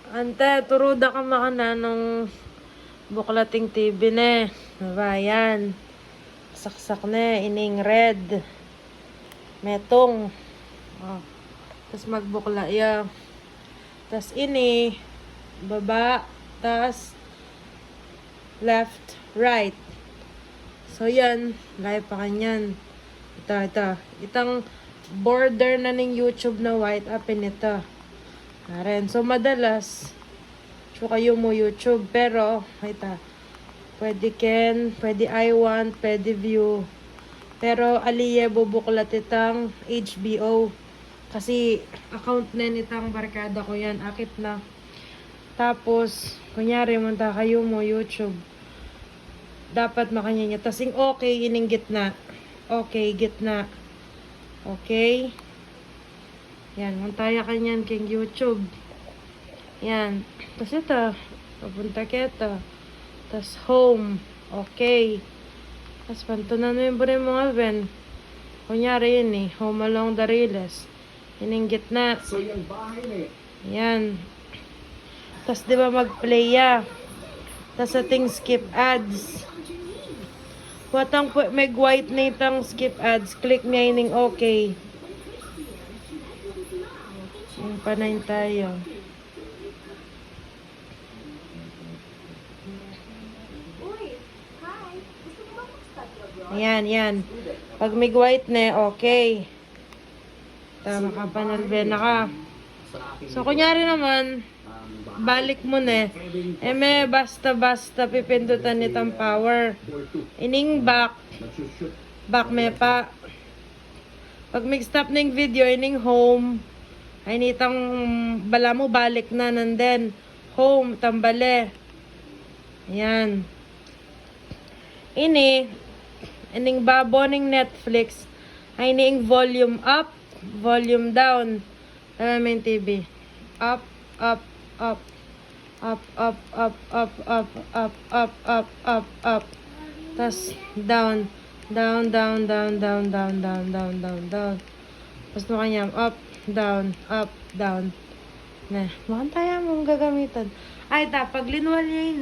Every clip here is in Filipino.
Ante, turuda ka makana nung buklating TV ne. Bayan. Saksak ne, ining red. Metong. Oh. Tapos magbukla ya. Tapos ini, baba, tas left, right. So yan, live pa kanyan. Ito. Itang border na ning YouTube na white apin ito. Aren. So madalas, so kayo mo YouTube, pero, ito. Pwede I want, pwede view. Pero aliye bubuklat itang HBO. Kasi account na nitang barkada ko yan, akit na. Tapos, kunyari munta kayo mo YouTube. Dapat makanya niya. Tasing okay, ining gitna. Okay, gitna. Okay. Yan, muntaya kanyan king YouTube. Yan. Tapos ito, papunta kita. Tapos home. Okay. Tapos pantunan mo yung mga ben. Kunyari yun eh, home along the rails. Yan yung gitna. So yung bahay na yan. Tapos diba mag-play ya. Tapos ating skip ads. Watang may white na itang skip ads. Click niya yung okay. Yung panayin tayo. Yan. Pag may white na, okay. Tama ka pa na ka. So, kunyari naman, balik mo na. May basta-basta pipindutan nitong power. Ining back may pa. Pag mag-stop ng video, ining home, ay nitang bala mo, balik na nanden. Home, tambale. Yan. Ining baboning Netflix, ay ining volume up, volume down. Main TV. Up. Tas down. Tapos makanya up, down. Na, mukhang tayo mong gagamitan. Ay, pag linuwal niya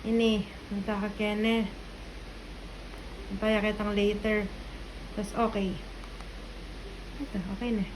ini, magkakakene. Paya kitang later. Tapos okay. Ito, okay na.